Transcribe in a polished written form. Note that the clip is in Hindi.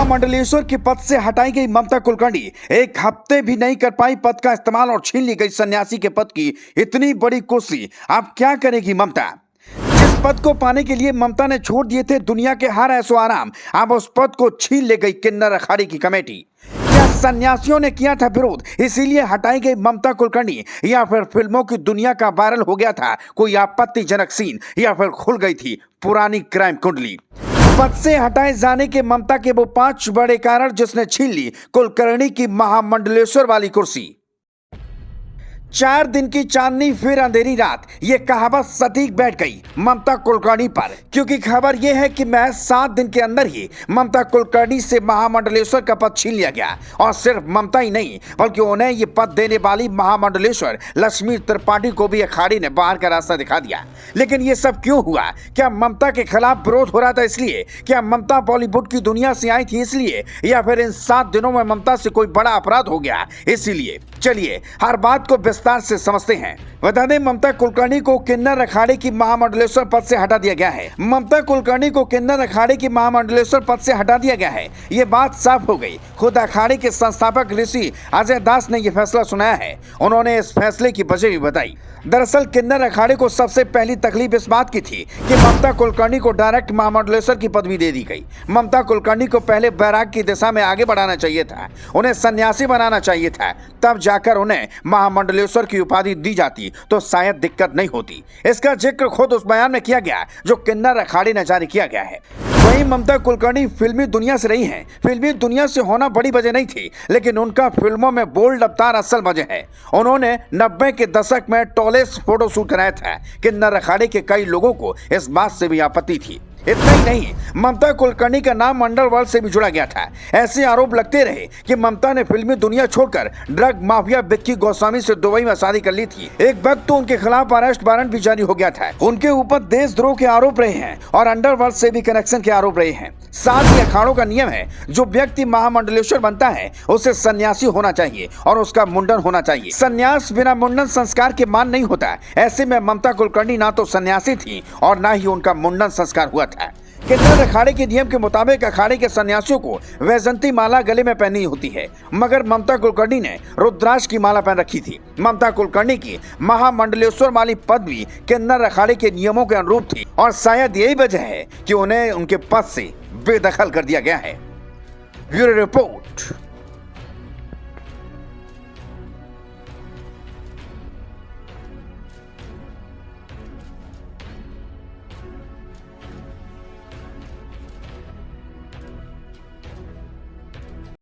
महामंडलेश्वर के पद से हटाई गई ममता कुलकर्णी एक हफ्ते भी नहीं कर पाई पद का इस्तेमाल और छीन ली गई सन्यासी के पद की इतनी बड़ी कुर्सी। अब क्या करेगी ममता? जिस पद को पाने के लिए ममता ने छोड़ दिए थे दुनिया के हर ऐसो आराम, अब उस पद को छीन ले गई किन्नर अखाड़े की कमेटी। क्या सन्यासियों ने किया था विरोध इसीलिए हटाई गई ममता कुलकर्णी, या फिर फिल्मों की दुनिया का वायरल हो गया था कोई आपत्तिजनक सीन, या फिर खुल गई थी पुरानी क्राइम कुंडली? पद से हटाए जाने के ममता के वो 5 बड़े कारण जिसने छीन ली कुलकर्णी की महामंडलेश्वर वाली कुर्सी। 4 दिन की चांदनी फिर अंधेरी रात, ये कहावत सटीक बैठ गई ममता कुलकर्णी पर, क्योंकि खबर यह है कि महज 7 दिन के अंदर ही ममता कुलकर्णी से महामंडलेश्वर का पद छीन लिया गया। और सिर्फ ममता ही नहीं बल्कि उन्हें ये पद देने वाली महामंडलेश्वर लक्ष्मी त्रिपाठी को भी अखाड़े ने बाहर का रास्ता दिखा दिया। लेकिन ये सब क्यों हुआ? क्या ममता के खिलाफ विरोध हो रहा था इसलिए? क्या ममता बॉलीवुड की दुनिया से आई थी इसलिए? या फिर इन 7 दिनों में ममता से कोई बड़ा अपराध हो गया इसीलिए? चलिए हर बात को विस्तार से समझते हैं। बता दें, ममता कुलकर्णी को किन्नर अखाड़े की महामंडलेश्वर पद से हटा दिया गया है। ममता कुलकर्णी को किन्नर अखाड़े की महामंडलेश्वर पद से हटा दिया गया है, ये बात साफ हो गई। खुद अखाड़े के संस्थापक ऋषि अजय दास ने यह फैसला सुनाया है। उन्होंने इस फैसले की वजह भी बताई। दरअसल किन्नर अखाड़े को सबसे पहली तकलीफ इस बात की थी कि ममता कुलकर्णी को डायरेक्ट महामंडलेश्वर की पदवी दे दी गई। ममता कुलकर्णी को पहले बैराग की दिशा में आगे बढ़ाना चाहिए था, उन्हें सन्यासी बनाना चाहिए था, तब जाकर उन्हें महामंडलेश्वर की उपाधि दी जाती तो शायद दिक्कत नहीं होती। इसका जिक्र खुद उस बयान में किया गया जो किन्नर अखाड़े ने जारी किया गया है। वहीं ममता कुलकर्णी फिल्मी दुनिया से रही हैं। फिल्मी दुनिया से होना बड़ी वजह नहीं थी, लेकिन उनका फिल्मों में बोल्ड अवतार असल वजह है। उन्होंने 90 के दशक में टॉलेस फोटो शूट कराया था। किन्नर अखाड़े के कई लोगों को इस बात से भी आपत्ति थी। इतना ही नहीं, ममता कुलकर्णी का नाम अंडरवर्ल्ड से भी जुड़ा गया था। ऐसे आरोप लगते रहे कि ममता ने फिल्मी दुनिया छोड़कर ड्रग माफिया विक्की गोस्वामी से दुबई में शादी कर ली थी। एक वक्त तो उनके खिलाफ अरेस्ट वारंट भी जारी हो गया था। उनके ऊपर देशद्रोह के आरोप रहे हैं और अंडरवर्ल्ड से भी कनेक्शन के आरोप रहे हैं। साथ ही अखाड़ों का नियम है, जो व्यक्ति महामंडलेश्वर बनता है उसे सन्यासी होना चाहिए और उसका मुंडन होना चाहिए। सन्यास बिना मुंडन संस्कार के मान नहीं होता। ऐसे में ममता कुलकर्णी ना तो सन्यासी थी और ना ही उनका मुंडन संस्कार हुआ था। किन्नर अखाड़े के नियम के मुताबिक अखाड़े के सन्यासियों को वैजंती माला गले में पहननी होती है, मगर ममता कुलकर्णी ने रुद्राक्ष की माला पहन रखी थी। ममता कुलकर्णी की महामंडलेश्वर वाली पदवी किन्नर अखाड़े के नियमों के अनुरूप थी और शायद यही वजह है कि उन्हें उनके पद से बेदखल कर दिया गया है। Bureau report.